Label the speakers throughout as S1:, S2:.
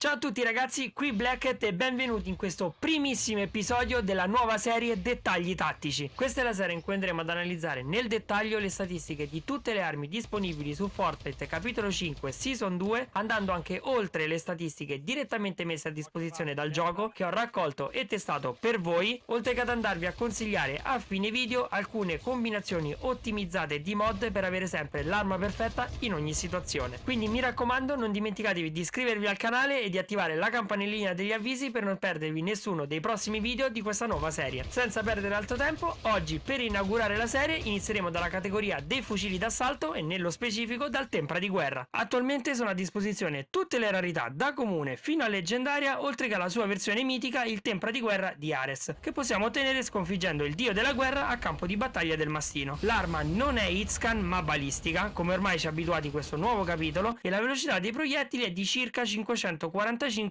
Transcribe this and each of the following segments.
S1: Ciao a tutti ragazzi, qui Blackhead e benvenuti in questo primissimo episodio della nuova serie Dettagli Tattici. Questa è la serie in cui andremo ad analizzare nel dettaglio le statistiche di tutte le armi disponibili su Fortnite capitolo 5 Season 2, andando anche oltre le statistiche direttamente messe a disposizione dal gioco che ho raccolto e testato per voi, oltre che ad andarvi a consigliare a fine video alcune combinazioni ottimizzate di mod per avere sempre l'arma perfetta in ogni situazione. Quindi mi raccomando, non dimenticatevi di iscrivervi al canale e di attivare la campanellina degli avvisi per non perdervi nessuno dei prossimi video di questa nuova serie. Senza perdere altro tempo, oggi per inaugurare la serie inizieremo dalla categoria dei fucili d'assalto e nello specifico dal Tempra di Guerra. Attualmente sono a disposizione tutte le rarità da comune fino a leggendaria, oltre che alla sua versione mitica, il Tempra di Guerra di Ares, che possiamo ottenere sconfiggendo il dio della guerra a campo di battaglia del Mastino. L'arma non è hitscan ma balistica, come ormai ci ha abituati questo nuovo capitolo, e la velocità dei proiettili è di circa 545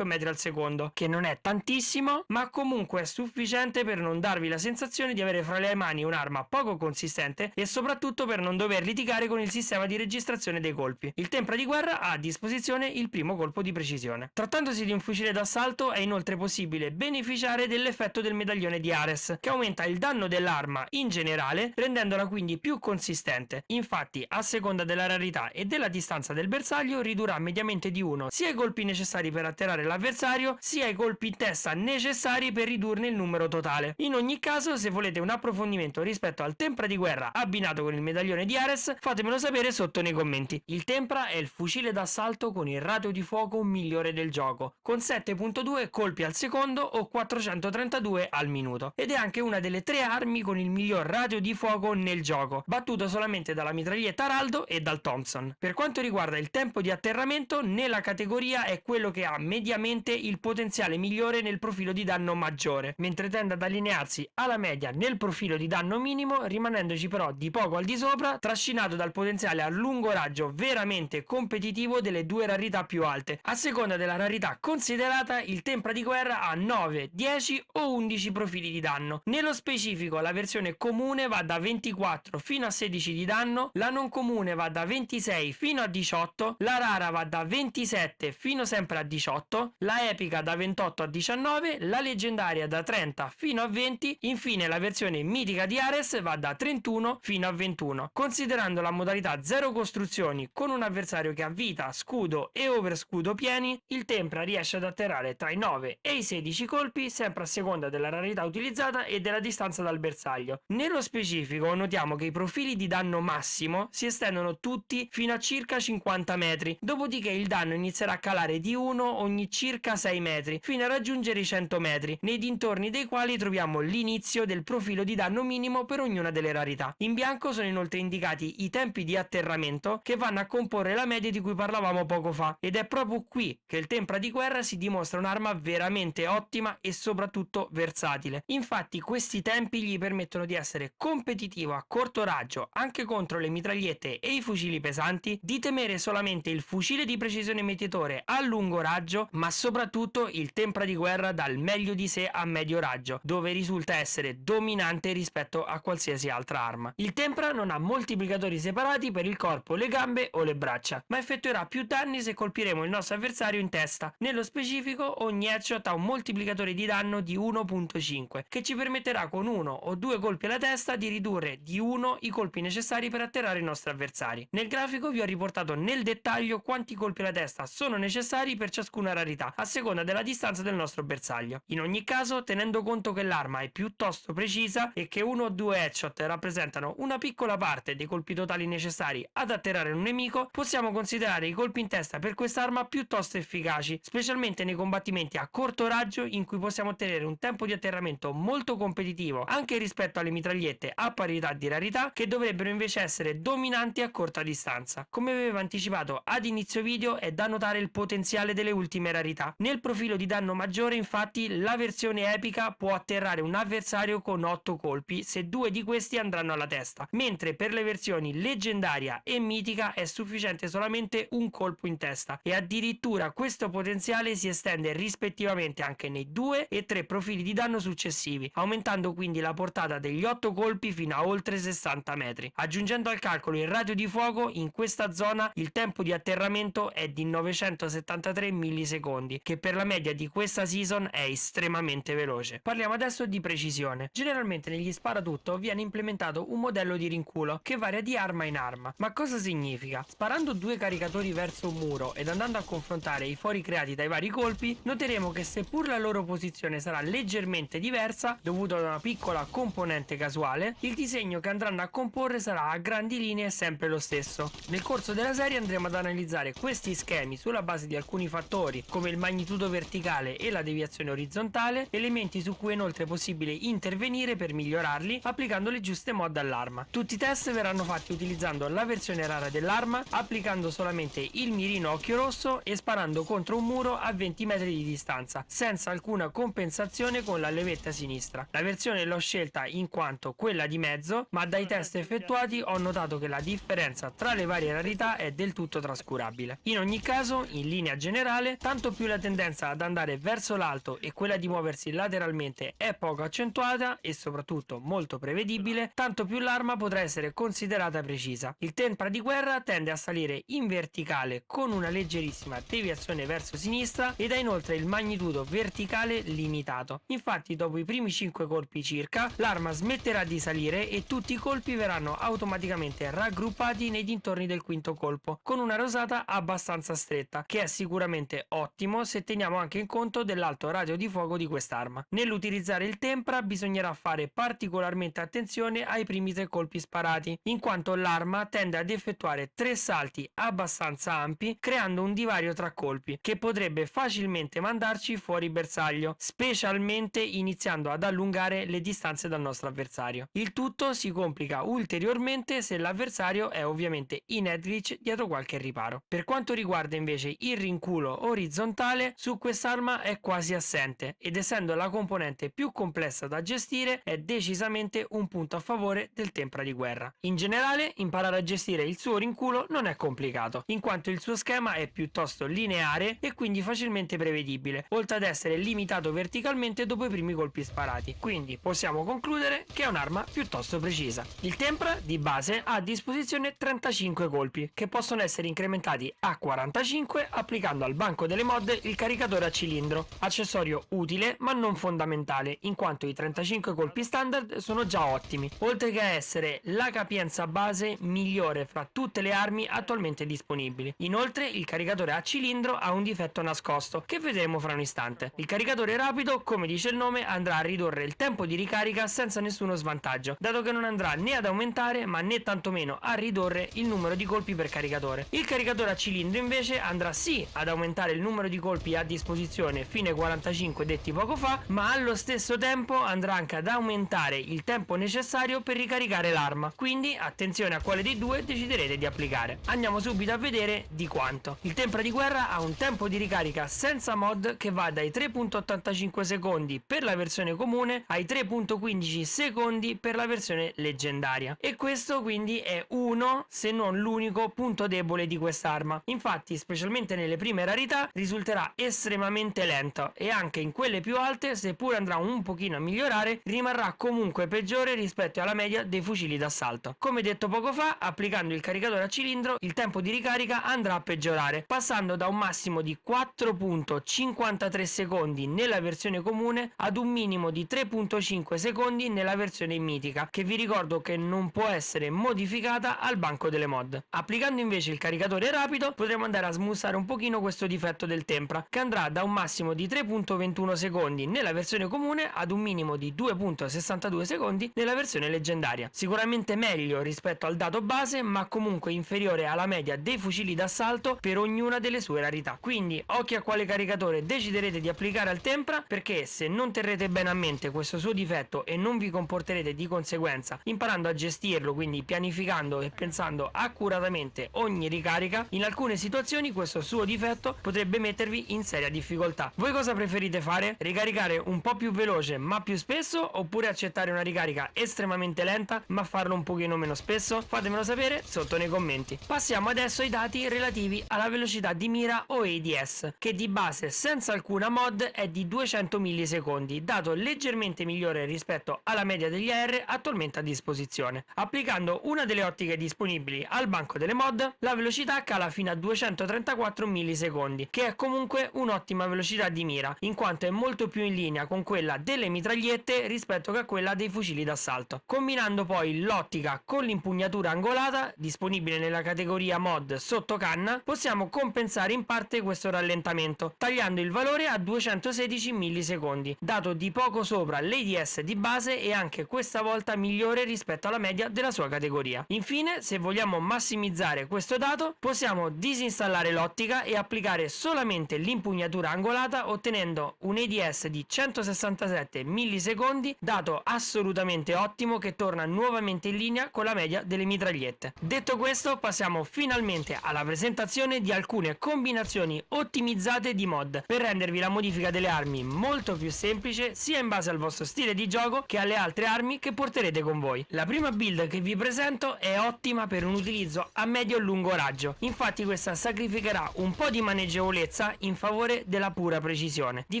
S1: metri al secondo, che non è tantissimo, ma comunque è sufficiente per non darvi la sensazione di avere fra le mani un'arma poco consistente e soprattutto per non dover litigare con il sistema di registrazione dei colpi. Il Tempra di Guerra ha a disposizione il primo colpo di precisione. Trattandosi di un fucile d'assalto è inoltre possibile beneficiare dell'effetto del medaglione di Ares, che aumenta il danno dell'arma in generale, rendendola quindi più consistente. Infatti, a seconda della rarità e della distanza del bersaglio, ridurrà mediamente di 1 sia i colpi necessari per atterrare l'avversario, sia i colpi in testa necessari per ridurne il numero totale. In ogni caso, se volete un approfondimento rispetto al Tempra di Guerra abbinato con il medaglione di Ares, fatemelo sapere sotto nei commenti. Il Tempra è il fucile d'assalto con il ratio di fuoco migliore del gioco, con 7.2 colpi al secondo o 432 al minuto, ed è anche una delle 3 armi con il miglior ratio di fuoco nel gioco, battuto solamente dalla mitraglietta Araldo e dal Thompson. Per quanto riguarda il tempo di atterramento, nella categoria è quello che ha mediamente il potenziale migliore nel profilo di danno maggiore, mentre tende ad allinearsi alla media nel profilo di danno minimo, rimanendoci però di poco al di sopra, trascinato dal potenziale a lungo raggio veramente competitivo delle 2 rarità più alte. A seconda della rarità considerata, il Tempra di Guerra ha 9, 10 o 11 profili di danno. Nello specifico, la versione comune va da 24 fino a 16 di danno, la non comune va da 26 fino a 18, la rara va da 27 fino sempre a 18, la epica da 28 a 19, la leggendaria da 30 fino a 20, infine la versione mitica di Ares va da 31 fino a 21. Considerando la modalità 0 costruzioni con un avversario che ha vita, scudo e overscudo pieni, il Tempra riesce ad atterrare tra i 9 e i 16 colpi, sempre a seconda della rarità utilizzata e della distanza dal bersaglio. Nello specifico notiamo che i profili di danno massimo si estendono tutti fino a circa 50 metri, dopodiché il danno inizierà a calare di 1 ogni circa 6 metri, fino a raggiungere i 100 metri, nei dintorni dei quali troviamo l'inizio del profilo di danno minimo per ognuna delle rarità. In bianco sono inoltre indicati i tempi di atterramento che vanno a comporre la media di cui parlavamo poco fa, ed è proprio qui che il Tempra di Guerra si dimostra un'arma veramente ottima e soprattutto versatile. Infatti questi tempi gli permettono di essere competitivo a corto raggio anche contro le mitragliette e i fucili pesanti, di temere solamente il fucile di precisione mietiatore a lungo raggio, ma soprattutto il Tempra di Guerra dal meglio di sé a medio raggio, dove risulta essere dominante rispetto a qualsiasi altra arma. Il Tempra non ha moltiplicatori separati per il corpo, le gambe o le braccia, ma effettuerà più danni se colpiremo il nostro avversario in testa. Nello specifico, ogni headshot ha un moltiplicatore di danno di 1.5, che ci permetterà con 1 o 2 colpi alla testa di ridurre di 1 i colpi necessari per atterrare i nostri avversari. Nel grafico vi ho riportato nel dettaglio quanti colpi alla testa sono necessari per ciascuna rarità, a seconda della distanza del nostro bersaglio. In ogni caso, tenendo conto che l'arma è piuttosto precisa e che 1 o 2 headshot rappresentano una piccola parte dei colpi totali necessari ad atterrare un nemico, possiamo considerare i colpi in testa per quest'arma piuttosto efficaci, specialmente nei combattimenti a corto raggio in cui possiamo ottenere un tempo di atterramento molto competitivo anche rispetto alle mitragliette a parità di rarità, che dovrebbero invece essere dominanti a corta distanza. Come avevo anticipato ad inizio video, è da notare il potenziale delle ultime rarità. Nel profilo di danno maggiore, infatti, la versione epica può atterrare un avversario con 8 colpi se 2 di questi andranno alla testa, mentre per le versioni leggendaria e mitica è sufficiente solamente un colpo in testa, e addirittura questo potenziale si estende rispettivamente anche nei 2 e 3 profili di danno successivi, aumentando quindi la portata degli 8 colpi fino a oltre 60 metri. Aggiungendo al calcolo il raggio di fuoco, in questa zona il tempo di atterramento è di 973 millisecondi, che per la media di questa season è estremamente veloce. Parliamo adesso di precisione. Generalmente negli sparatutto viene implementato un modello di rinculo che varia di arma in arma. Ma cosa significa? Sparando due caricatori verso un muro ed andando a confrontare i fori creati dai vari colpi, noteremo che seppur la loro posizione sarà leggermente diversa, dovuto ad una piccola componente casuale, il disegno che andranno a comporre sarà a grandi linee sempre lo stesso. Nel corso della serie andremo ad analizzare questi schemi sulla base di alcuni fattori come il magnitudo verticale e la deviazione orizzontale, elementi su cui è inoltre possibile intervenire per migliorarli applicando le giuste mod all'arma. Tutti i test verranno fatti utilizzando la versione rara dell'arma, applicando solamente il mirino a occhio rosso e sparando contro un muro a 20 metri di distanza, senza alcuna compensazione con la levetta sinistra. La versione l'ho scelta in quanto quella di mezzo, ma dai test effettuati ho notato che la differenza tra le varie rarità è del tutto trascurabile. In ogni caso, in linea generale, tanto più la tendenza ad andare verso l'alto e quella di muoversi lateralmente è poco accentuata e soprattutto molto prevedibile, tanto più l'arma potrà essere considerata precisa. Il tempra di guerra tende a salire in verticale con una leggerissima deviazione verso sinistra ed ha inoltre il magnitudo verticale limitato. Infatti dopo i primi 5 colpi circa l'arma smetterà di salire e tutti i colpi verranno automaticamente raggruppati nei dintorni del quinto colpo con una rosata abbastanza stretta, che è sicuramente ottimo se teniamo anche in conto dell'alto radio di fuoco di quest'arma. Nell'utilizzare il tempra bisognerà fare particolarmente attenzione ai primi 3 colpi sparati, in quanto l'arma tende ad effettuare 3 salti abbastanza ampi creando un divario tra colpi che potrebbe facilmente mandarci fuori bersaglio, specialmente iniziando ad allungare le distanze dal nostro avversario. Il tutto si complica ulteriormente se l'avversario è ovviamente in headglitch dietro qualche riparo. Per quanto riguarda invece il rinculo orizzontale, su quest'arma è quasi assente ed essendo la componente più complessa da gestire è decisamente un punto a favore del tempra di guerra. In generale, imparare a gestire il suo rinculo non è complicato, in quanto il suo schema è piuttosto lineare e quindi facilmente prevedibile, oltre ad essere limitato verticalmente dopo i primi colpi sparati. Quindi possiamo concludere che è un'arma piuttosto precisa. Il tempra di base ha a disposizione 35 colpi che possono essere incrementati a 45 applicando al banco delle mod il caricatore a cilindro, accessorio utile ma non fondamentale in quanto i 35 colpi standard sono già ottimi, oltre che a essere la capienza base migliore fra tutte le armi attualmente disponibili. Inoltre il caricatore a cilindro ha un difetto nascosto che vedremo fra un istante. Il caricatore rapido, come dice il nome, andrà a ridurre il tempo di ricarica senza nessuno svantaggio, dato che non andrà né ad aumentare ma né tantomeno a ridurre il numero di colpi per caricatore. Il caricatore a cilindro invece andrà sì ad aumentare il numero di colpi a disposizione fino ai 45 detti poco fa, ma allo stesso tempo andrà anche ad aumentare il tempo necessario per ricaricare l'arma, quindi attenzione a quale dei due deciderete di applicare. Andiamo subito a vedere di quanto. Il tempra di guerra ha un tempo di ricarica senza mod che va dai 3.85 secondi per la versione comune ai 3.15 secondi per la versione leggendaria, e questo quindi è uno se non l'unico punto debole di quest'arma. Infatti specialmente nelle prime rarità risulterà estremamente lento e anche in quelle più alte, seppur andrà un pochino a migliorare, rimarrà comunque peggiore rispetto alla media dei fucili d'assalto. Come detto poco fa, applicando il caricatore a cilindro il tempo di ricarica andrà a peggiorare, passando da un massimo di 4.53 secondi nella versione comune ad un minimo di 3.5 secondi nella versione mitica, che vi ricordo che non può essere modificata al banco delle mod. Applicando invece il caricatore rapido potremo andare a smussare un pochino questo difetto del tempra, che andrà da un massimo di 3.21 secondi nella versione comune ad un minimo di 2.62 secondi nella versione leggendaria. Sicuramente meglio rispetto al dato base, ma comunque inferiore alla media dei fucili d'assalto per ognuna delle sue rarità. Quindi occhio a quale caricatore deciderete di applicare al tempra, perché se non terrete bene a mente questo suo difetto e non vi comporterete di conseguenza imparando a gestirlo, quindi pianificando e pensando accuratamente ogni ricarica, in alcune situazioni questo suo difetto potrebbe mettervi in seria difficoltà. Voi cosa preferite fare? Ricaricare un po' più veloce ma più spesso, oppure accettare una ricarica estremamente lenta ma farlo un pochino meno spesso? Fatemelo sapere sotto nei commenti. Passiamo adesso ai dati relativi alla velocità di mira o ADS, che di base senza alcuna mod è di 200 millisecondi, dato leggermente migliore rispetto alla media degli AR attualmente a disposizione. Applicando una delle ottiche disponibili al banco delle mod, la velocità cala fino a 234 millisecondi, secondi, che è comunque un'ottima velocità di mira, in quanto è molto più in linea con quella delle mitragliette rispetto che a quella dei fucili d'assalto. Combinando poi l'ottica con l'impugnatura angolata, disponibile nella categoria mod sotto canna, possiamo compensare in parte questo rallentamento, tagliando il valore a 216 millisecondi, dato di poco sopra l'ADS di base e anche questa volta migliore rispetto alla media della sua categoria. Infine, se vogliamo massimizzare questo dato, possiamo disinstallare l'ottica e applicare solamente l'impugnatura angolata, ottenendo un ADS di 167 millisecondi, dato assolutamente ottimo che torna nuovamente in linea con la media delle mitragliette. Detto questo, passiamo finalmente alla presentazione di alcune combinazioni ottimizzate di mod per rendervi la modifica delle armi molto più semplice, sia in base al vostro stile di gioco che alle altre armi che porterete con voi. La prima build che vi presento è ottima per un utilizzo a medio e lungo raggio, infatti questa sacrificherà un po' di maneggevolezza in favore della pura precisione. Di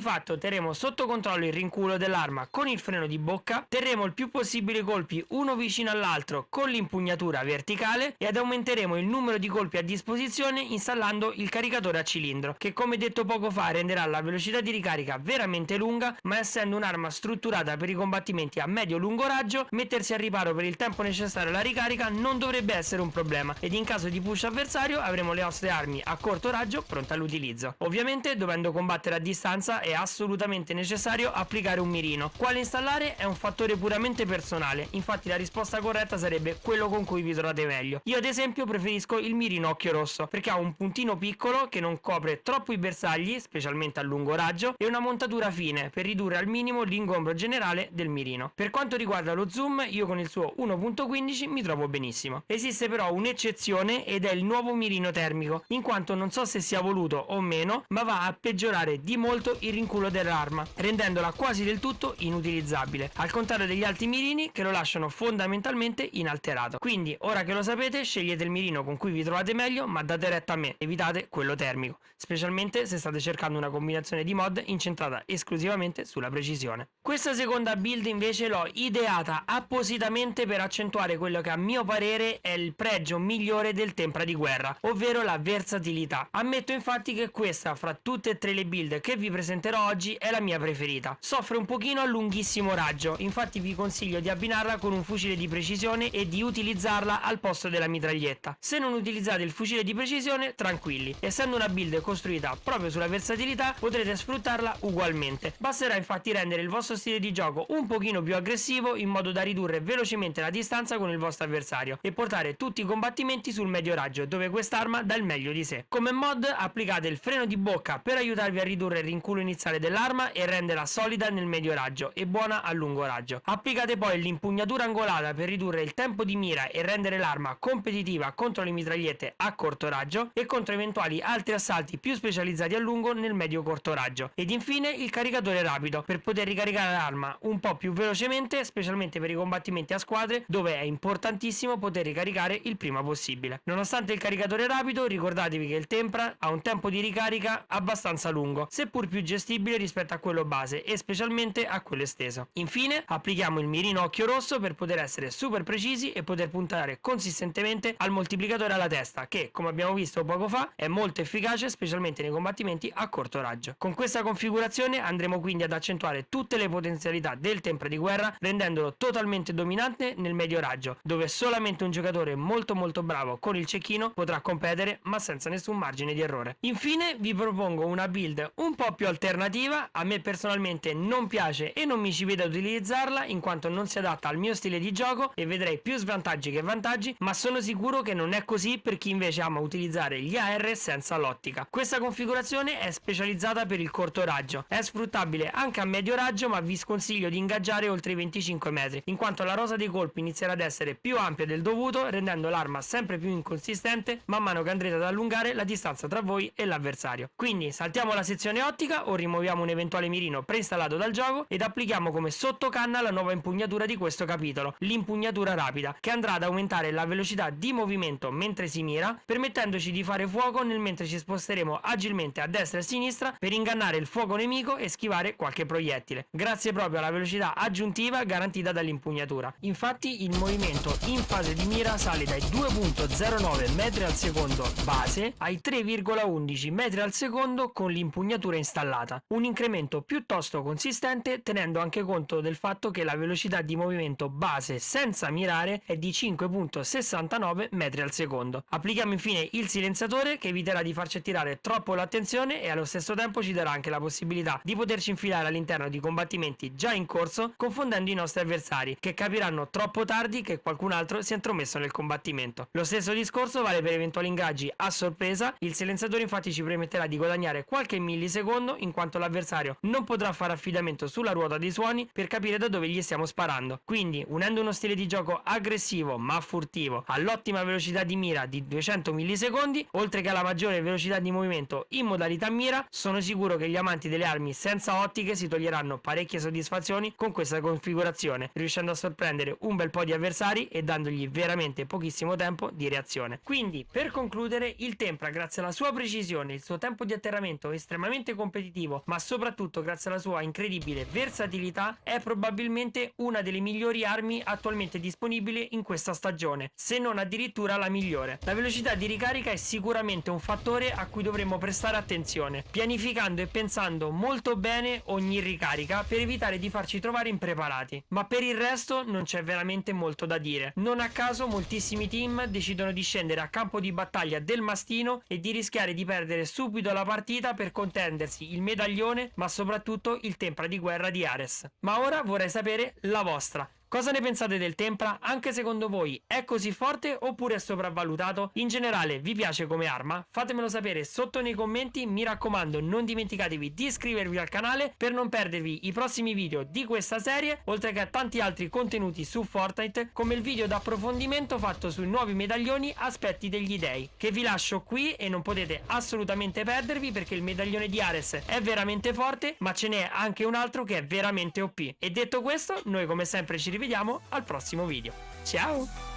S1: fatto terremo sotto controllo il rinculo dell'arma con il freno di bocca, terremo il più possibile i colpi uno vicino all'altro con l'impugnatura verticale ed aumenteremo il numero di colpi a disposizione installando il caricatore a cilindro, che come detto poco fa renderà la velocità di ricarica veramente lunga, ma essendo un'arma strutturata per i combattimenti a medio-lungo raggio, mettersi al riparo per il tempo necessario alla ricarica non dovrebbe essere un problema ed in caso di push avversario avremo le nostre armi a corto raggio pronte all'utilizzo. Ovviamente, dovendo combattere a distanza, è assolutamente necessario applicare un mirino. Quale installare è un fattore puramente personale, infatti la risposta corretta sarebbe quello con cui vi trovate meglio. Io ad esempio preferisco il mirino occhio rosso perché ha un puntino piccolo che non copre troppo i bersagli, specialmente a lungo raggio, e una montatura fine per ridurre al minimo l'ingombro generale del mirino. Per quanto riguarda lo zoom, io con il suo 1.15 mi trovo benissimo. Esiste però un'eccezione ed è il nuovo mirino termico, in quanto non so se sia voluto o meno, ma va a peggiorare di molto il rinculo dell'arma, rendendola quasi del tutto inutilizzabile, al contrario degli altri mirini che lo lasciano fondamentalmente inalterato. Quindi, ora che lo sapete, scegliete il mirino con cui vi trovate meglio, ma date retta a me, evitate quello termico, specialmente se state cercando una combinazione di mod incentrata esclusivamente sulla precisione. Questa seconda build invece l'ho ideata appositamente per accentuare quello che a mio parere è il pregio migliore del Tempra di guerra, ovvero la versatilità. Ammetto infatti che questa, fra tutte e tre le build che vi presenterò oggi, è la mia preferita. Soffre un pochino a lunghissimo raggio, infatti vi consiglio di abbinarla con un fucile di precisione e di utilizzarla al posto della mitraglietta. Se non utilizzate il fucile di precisione, tranquilli, essendo una build costruita proprio sulla versatilità potrete sfruttarla ugualmente. Basterà infatti rendere il vostro stile di gioco un pochino più aggressivo in modo da ridurre velocemente la distanza con il vostro avversario e portare tutti i combattimenti sul medio raggio, dove quest'arma dà il meglio di sé. Come mod applicate il freno di bocca per aiutarvi a ridurre il rinculo iniziale dell'arma e renderla solida nel medio raggio e buona a lungo raggio. Applicate poi l'impugnatura angolata per ridurre il tempo di mira e rendere l'arma competitiva contro le mitragliette a corto raggio e contro eventuali altri assalti più specializzati a lungo nel medio corto raggio. Ed infine il caricatore rapido per poter ricaricare l'arma un po' più velocemente, specialmente per i combattimenti a squadre dove è importantissimo poter ricaricare il prima possibile. Nonostante il caricatore rapido, ricordatevi che il Tempra ha un tempo di ricarica abbastanza lungo, seppur più gestibile rispetto a quello base e specialmente a quello esteso. Infine applichiamo il mirino occhio rosso per poter essere super precisi e poter puntare consistentemente al moltiplicatore alla testa che, come abbiamo visto poco fa, è molto efficace specialmente nei combattimenti a corto raggio. Con questa configurazione andremo quindi ad accentuare tutte le potenzialità del Tempra di guerra, rendendolo totalmente dominante nel medio raggio, dove solamente un giocatore molto bravo con il cecchino potrà competere, ma senza nessun margine di errore. Infine vi propongo una build un po' più alternativa. A me personalmente non piace e non mi ci vedo ad utilizzarla in quanto non si adatta al mio stile di gioco e vedrei più svantaggi che vantaggi, ma sono sicuro che non è così per chi invece ama utilizzare gli AR senza l'ottica. Questa configurazione è specializzata per il corto raggio, è sfruttabile anche a medio raggio, ma vi sconsiglio di ingaggiare oltre i 25 metri in quanto la rosa dei colpi inizierà ad essere più ampia del dovuto, rendendo l'arma sempre più inconsistente man mano che andrete ad allungare la distanza tra voi e l'avversario. Quindi saltiamo la sezione ottica o rimuoviamo un eventuale mirino preinstallato dal gioco ed applichiamo come sottocanna la nuova impugnatura di questo capitolo, l'impugnatura rapida, che andrà ad aumentare la velocità di movimento mentre si mira, permettendoci di fare fuoco nel mentre ci sposteremo agilmente a destra e a sinistra per ingannare il fuoco nemico e schivare qualche proiettile, grazie proprio alla velocità aggiuntiva garantita dall'impugnatura. Infatti il movimento in fase di mira sale dai 2.09 metri al secondo base ai 3,1 11 metri al secondo con l'impugnatura installata, un incremento piuttosto consistente tenendo anche conto del fatto che la velocità di movimento base senza mirare è di 5,69 metri al secondo. Applichiamo infine il silenziatore che eviterà di farci attirare troppo l'attenzione e allo stesso tempo ci darà anche la possibilità di poterci infilare all'interno di combattimenti già in corso, confondendo i nostri avversari che capiranno troppo tardi che qualcun altro si è intromesso nel combattimento. Lo stesso discorso vale per eventuali ingaggi a sorpresa. Il silenziatore infatti ci permetterà di guadagnare qualche millisecondo in quanto l'avversario non potrà fare affidamento sulla ruota dei suoni per capire da dove gli stiamo sparando. Quindi, unendo uno stile di gioco aggressivo ma furtivo all'ottima velocità di mira di 200 millisecondi, oltre che alla maggiore velocità di movimento in modalità mira, sono sicuro che gli amanti delle armi senza ottiche si toglieranno parecchie soddisfazioni con questa configurazione, riuscendo a sorprendere un bel po' di avversari e dandogli veramente pochissimo tempo di reazione. Quindi, per concludere, il Tempra, grazie alla sua precisione, il suo tempo di atterramento estremamente competitivo, ma soprattutto grazie alla sua incredibile versatilità, è probabilmente una delle migliori armi attualmente disponibili in questa stagione, se non addirittura la migliore. La velocità di ricarica è sicuramente un fattore a cui dovremmo prestare attenzione, pianificando e pensando molto bene ogni ricarica per evitare di farci trovare impreparati. Ma per il resto non c'è veramente molto da dire. Non a caso moltissimi team decidono di scendere a campo di battaglia del mastino e di rischiare di perdere subito la partita per contendersi il medaglione, ma soprattutto il Tempra di guerra di Ares. Ma ora vorrei sapere la vostra. Cosa ne pensate del Tempra? Anche secondo voi è così forte oppure è sopravvalutato? In generale vi piace come arma? Fatemelo sapere sotto nei commenti, mi raccomando non dimenticatevi di iscrivervi al canale per non perdervi i prossimi video di questa serie, oltre che a tanti altri contenuti su Fortnite come il video d'approfondimento fatto sui nuovi medaglioni aspetti degli dei, che vi lascio qui e non potete assolutamente perdervi perché il medaglione di Ares è veramente forte, ma ce n'è anche un altro che è veramente OP. E detto questo, noi come sempre ci rivediamo al prossimo video. Ciao!